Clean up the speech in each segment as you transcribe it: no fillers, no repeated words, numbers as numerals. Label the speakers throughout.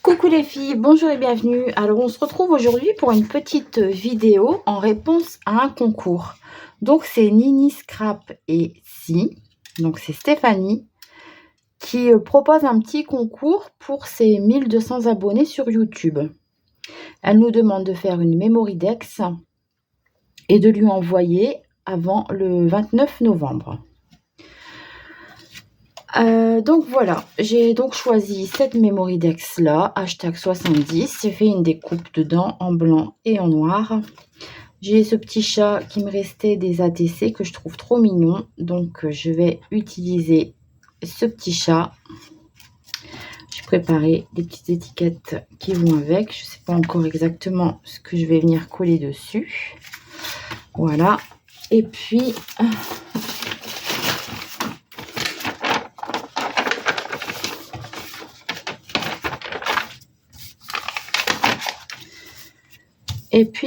Speaker 1: Coucou les filles, bonjour et bienvenue. Alors on se retrouve aujourd'hui pour une petite vidéo en réponse à un concours. Donc c'est Nini Scrap et Si, donc c'est Stéphanie qui propose un petit concours pour ses 1200 abonnés sur YouTube. Elle nous demande de faire une Memory Dex et de lui envoyer avant le 29 novembre. Donc voilà, j'ai donc choisi cette Memory Dex là, hashtag 70. J'ai fait une découpe dedans en blanc et en noir. J'ai ce petit chat qui me restait des ATC que je trouve trop mignon. Donc je vais utiliser ce petit chat. J'ai préparé des petites étiquettes qui vont avec. Je ne sais pas encore exactement ce que je vais venir coller dessus. Voilà. Et puis...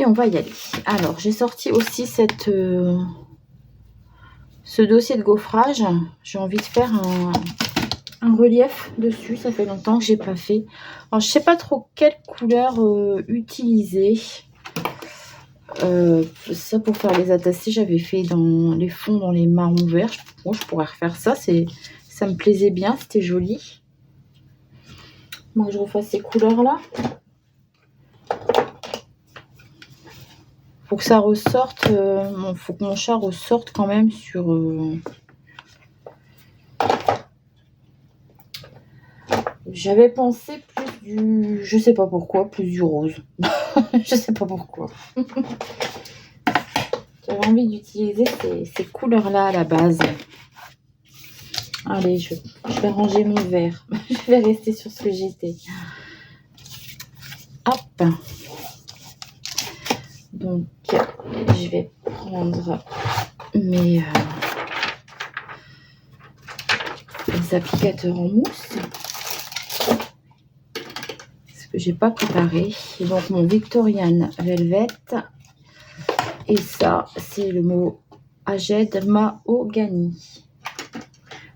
Speaker 1: on va y aller. Alors, j'ai sorti aussi ce dossier de gaufrage. J'ai envie de faire un relief dessus. Ça fait longtemps que j'ai pas fait. Alors, je sais pas trop quelle couleur utiliser. Ça, pour faire les attachés, j'avais fait dans les fonds, dans les marrons verts. Bon, je pourrais refaire ça. Ça me plaisait bien. C'était joli. Moi, je refasse ces couleurs-là. Faut que ça ressorte, faut que mon chat ressorte quand même sur... J'avais pensé plus du... Je sais pas pourquoi, plus du rose. Je sais pas pourquoi. J'avais envie d'utiliser ces couleurs-là à la base. Allez, je vais ranger mon verre. Je vais rester sur ce que j'étais. Hop. Donc, je vais prendre mes applicateurs en mousse. Ce que j'ai pas préparé. Et donc, mon Victorian Velvet. Et ça, c'est le mot Aged Mahogany.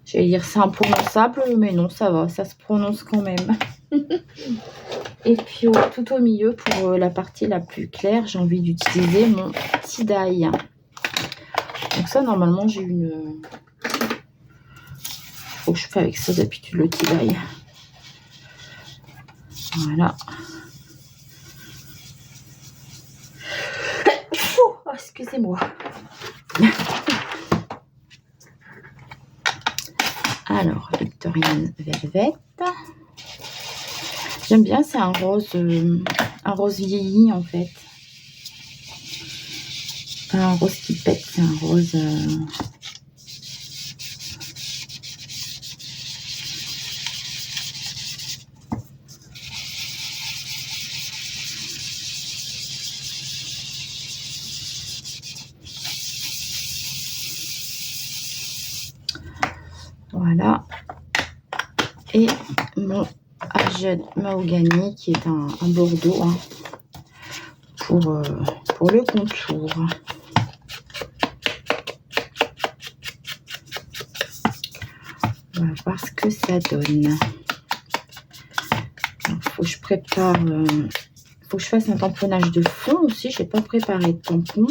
Speaker 1: J'allais dire c'est imprononçable, mais non, ça va, ça se prononce quand même. Et puis tout au milieu, pour la partie la plus claire, j'ai envie d'utiliser mon tie-dye. Donc ça, normalement, j'ai une... Faut que je fais avec ça d'habitude, le tie-dye. Voilà. Oh, excusez-moi. Alors, Victorian Velvet. J'aime bien, c'est un rose vieilli en fait. Pas un rose qui pète, c'est un rose... Voilà. Et mon Aged Mahogany qui est un bordeaux hein, pour le contour. On va voir ce que ça donne. Il faut que je prépare... faut que je fasse un tamponnage de fond aussi. Je n'ai pas préparé de tampon.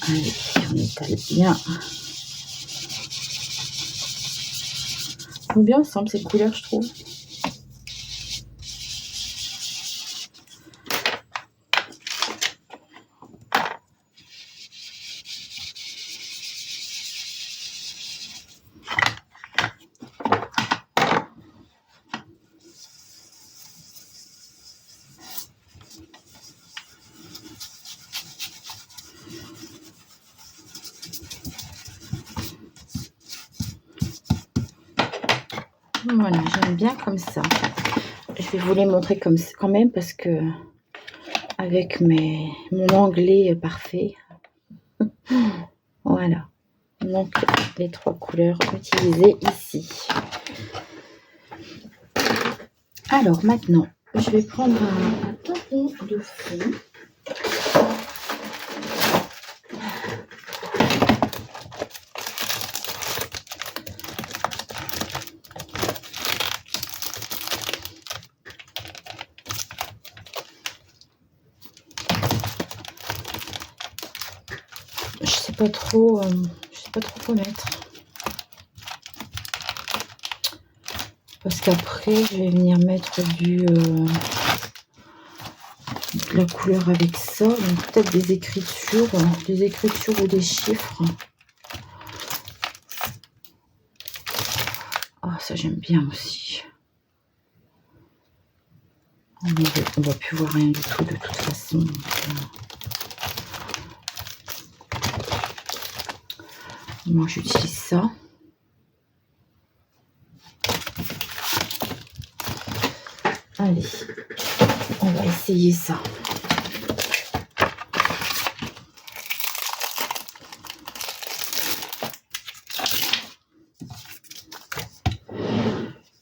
Speaker 1: Allez, on étale bien. Ils vont bien ensemble ces couleurs, je trouve. Voilà, j'aime bien comme ça. Je vais vous les montrer comme quand même parce que avec mon anglais parfait. Voilà. Donc les trois couleurs utilisées ici. Alors maintenant, je vais prendre un tampon de fond. pas trop, quoi mettre. Parce qu'après, je vais venir mettre de la couleur avec ça. Donc peut-être des écritures ou des chiffres. Ah, ça j'aime bien aussi. On va plus voir rien du tout de toute façon. Moi j'utilise ça. Allez, on va essayer ça.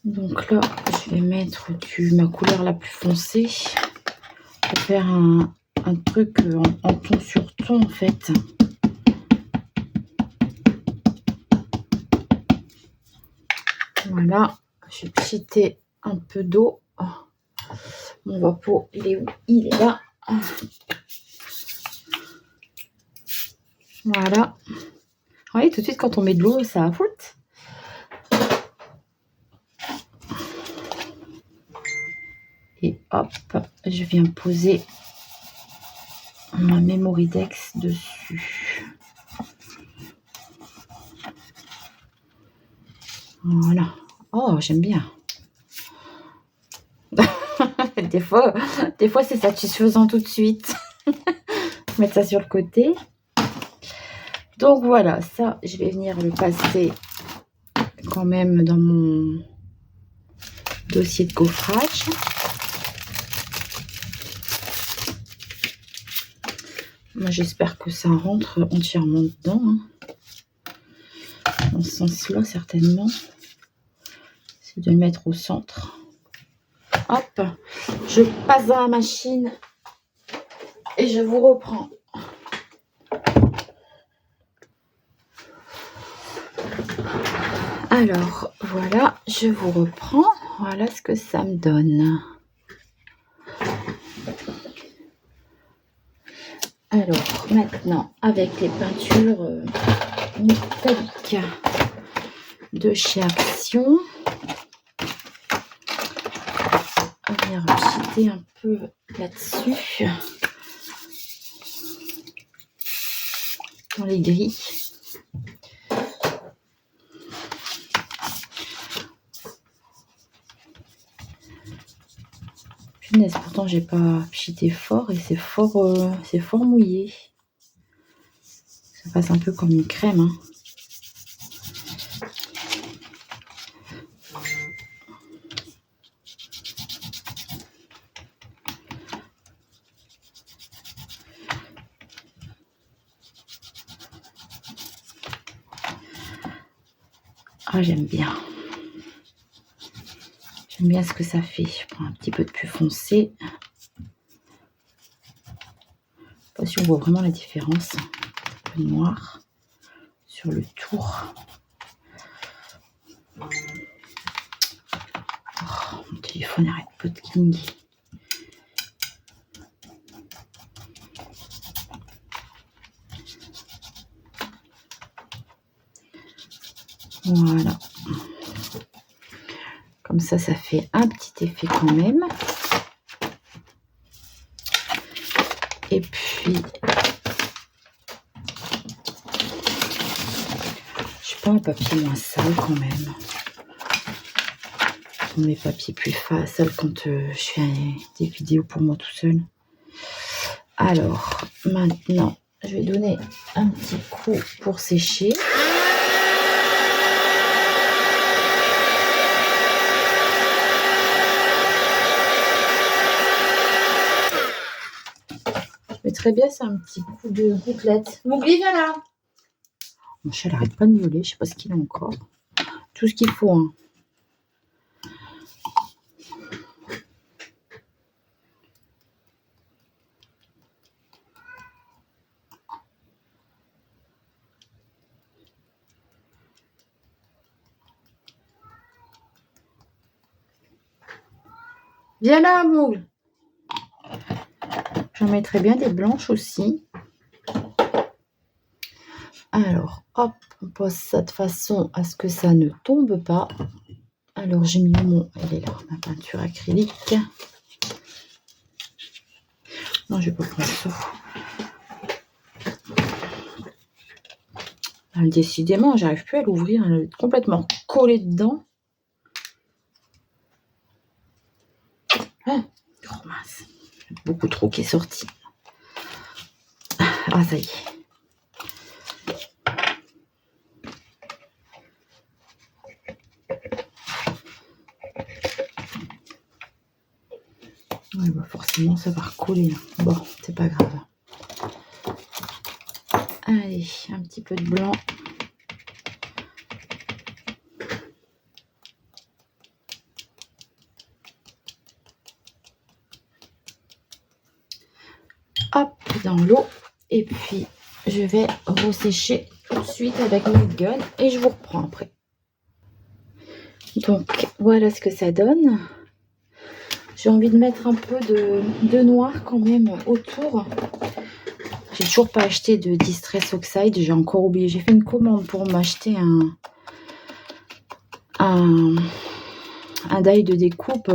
Speaker 1: Donc là, je vais mettre ma couleur la plus foncée pour faire un truc en ton sur ton en fait. Voilà, je vais pchiter un peu d'eau. Mon vapeau, il est où? Il est là. Voilà. Vous voyez, tout de suite, quand on met de l'eau, ça flotte. Et hop, je viens poser ma Memoridex dessus. Voilà. Oh, j'aime bien. des fois c'est satisfaisant tout de suite. Mettre ça sur le côté. Donc voilà, ça, je vais venir le passer quand même dans mon dossier de gaufrage. Moi, j'espère que ça rentre entièrement dedans. Dans ce sens-là, certainement. C'est de le mettre au centre. Hop, je passe dans la machine et je vous reprends. Alors, voilà, je vous reprends. Voilà ce que ça me donne. Alors, maintenant, avec les peintures métalliques de chez Action, on va venir cheater un peu là-dessus, dans les gris. Punaise, pourtant j'ai pas cheaté fort et c'est fort mouillé. Ça passe un peu comme une crème. Hein. Ah, j'aime bien. J'aime bien ce que ça fait. Je prends un petit peu de plus foncé. Je sais pas si on voit vraiment la différence. Un peu noir sur le tour. Oh, mon téléphone arrête pas de cligner. Voilà. Comme ça, ça fait un petit effet quand même. Et puis, je prends un papier moins sale quand même. Mes papiers plus sales quand je fais des vidéos pour moi tout seul. Alors, maintenant, je vais donner un petit coup pour sécher. Je mettrais bien ça un petit coup de gouttelette. M'oublie, viens là. Mon chat n'arrête pas de miauler, je sais pas ce qu'il a encore. Tout ce qu'il faut. Hein. Viens là, Moule. J'en mettrais bien des blanches aussi. Alors, hop, on pose ça de façon à ce que ça ne tombe pas. Alors, j'ai mis mon... Elle est là, ma peinture acrylique. Non, je vais pas prendre ça. Décidément, j'arrive plus à l'ouvrir. Elle est complètement collée dedans. Ah, oh mince. Beaucoup trop qui est sorti. Ah, ça y est. Ouais, bah forcément, ça va recoller. Bon, c'est pas grave. Allez, un petit peu de blanc. Hop, dans l'eau. Et puis, je vais ressécher tout de suite avec mon gun et je vous reprends après. Donc, voilà ce que ça donne. J'ai envie de mettre un peu de noir quand même autour. J'ai toujours pas acheté de Distress Oxide. J'ai encore oublié. J'ai fait une commande pour m'acheter un die de découpe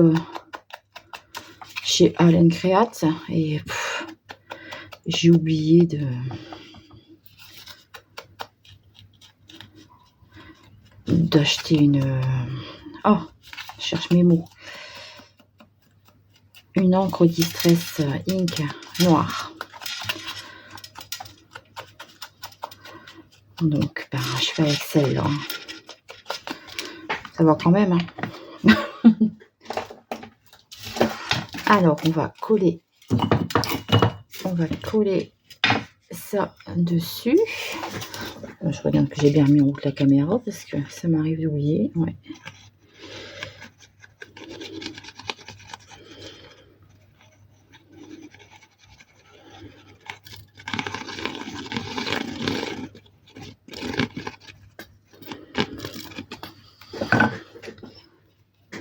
Speaker 1: chez Allen Create. Et j'ai oublié d'acheter une... Oh, je cherche mes mots. Une encre Distress Ink noire. Donc, ben, je fais avec celle-là. Ça va quand même. Hein. Alors, on va coller ça dessus. Je regarde que j'ai bien mis en route la caméra parce que ça m'arrive d'oublier. Ouais.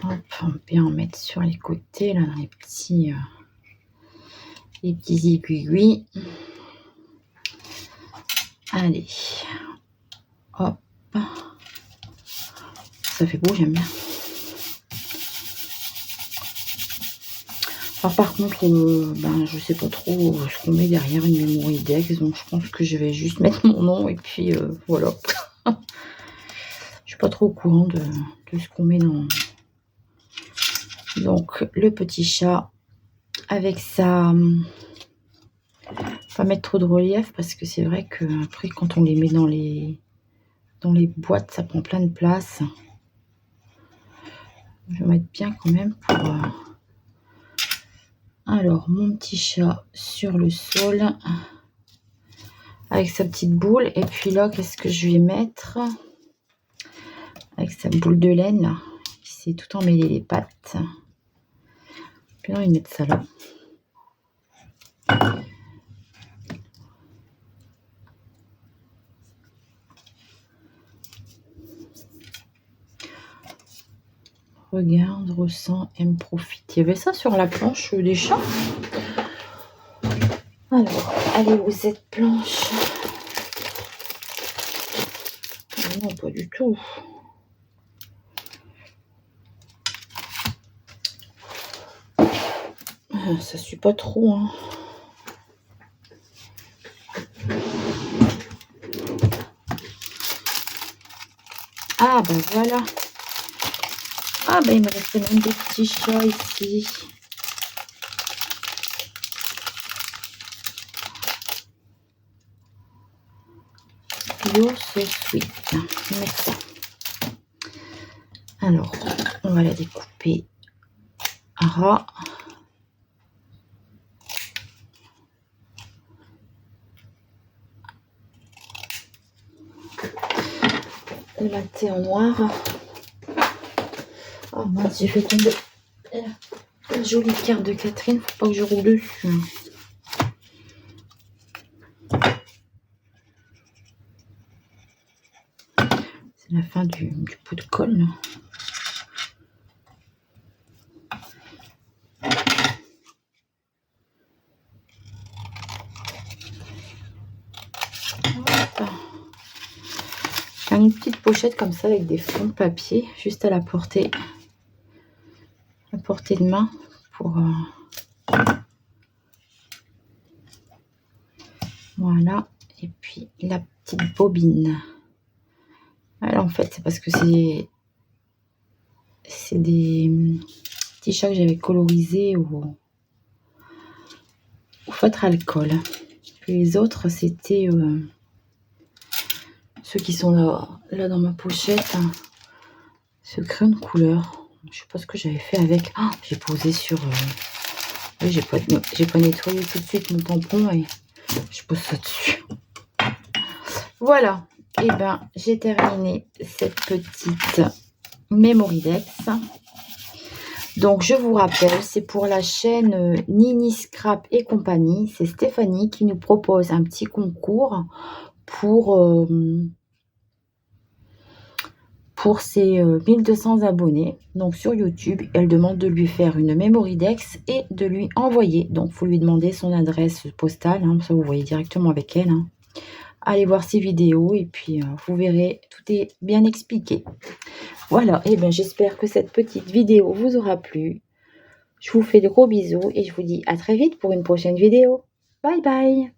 Speaker 1: Hop, on peut bien en mettre sur les côtés, là, dans les petits aiguilles. Allez, hop, ça fait beau, j'aime bien. Alors par contre, ben, je sais pas trop ce qu'on met derrière une memory dex, donc je pense que je vais juste mettre mon nom et puis voilà. Je suis pas trop au courant de ce qu'on met dans. Donc le petit chat avec ça. Pas mettre trop de relief parce que c'est vrai que après quand on les met dans les boîtes, ça prend plein de place. Je vais mettre bien quand même pour. Alors mon petit chat sur le sol avec sa petite boule et puis là qu'est-ce que je vais mettre avec sa boule de laine là, qui s'est tout emmêlé les pattes. Puis là, on va mettre ça là. Regarde, ressent, aime, profite. Il y avait ça sur la planche des chats. Alors, allez où cette planche? Non, pas du tout. Ça suit pas trop. Hein. Ah ben voilà. Ah ben il me restait même des petits chats ici. You're so sweet. Je vais mettre ça. Alors, on va la découper à ras. Le mater en noir. Oh mince, j'ai fait tomber la jolie carte de Catherine. Faut pas que je roule dessus. C'est la fin du pot de colle. Là. Faire une petite pochette comme ça avec des fonds de papier, juste à la portée de main pour... Voilà. Et puis la petite bobine. Alors en fait, c'est parce que c'est des petits chats que j'avais colorisés au feutre alcool. Puis les autres, c'était ceux qui sont là dans ma pochette. Ce crayon de couleur. Je sais pas ce que j'avais fait avec. Ah, j'ai posé sur... Oui, j'ai pas nettoyé tout de suite mon tampon et je pose ça dessus. Voilà. Et ben, j'ai terminé cette petite Memory Dex. Donc, je vous rappelle, c'est pour la chaîne Nini Scrap et compagnie. C'est Stéphanie qui nous propose un petit concours pour ses 1200 abonnés. Donc, sur YouTube, elle demande de lui faire une Memory Dex et de lui envoyer. Donc, il faut lui demander son adresse postale. Hein, ça, vous voyez directement avec elle. Hein. Allez voir ses vidéos et puis vous verrez, tout est bien expliqué. Voilà, et bien j'espère que cette petite vidéo vous aura plu. Je vous fais de gros bisous et je vous dis à très vite pour une prochaine vidéo. Bye bye!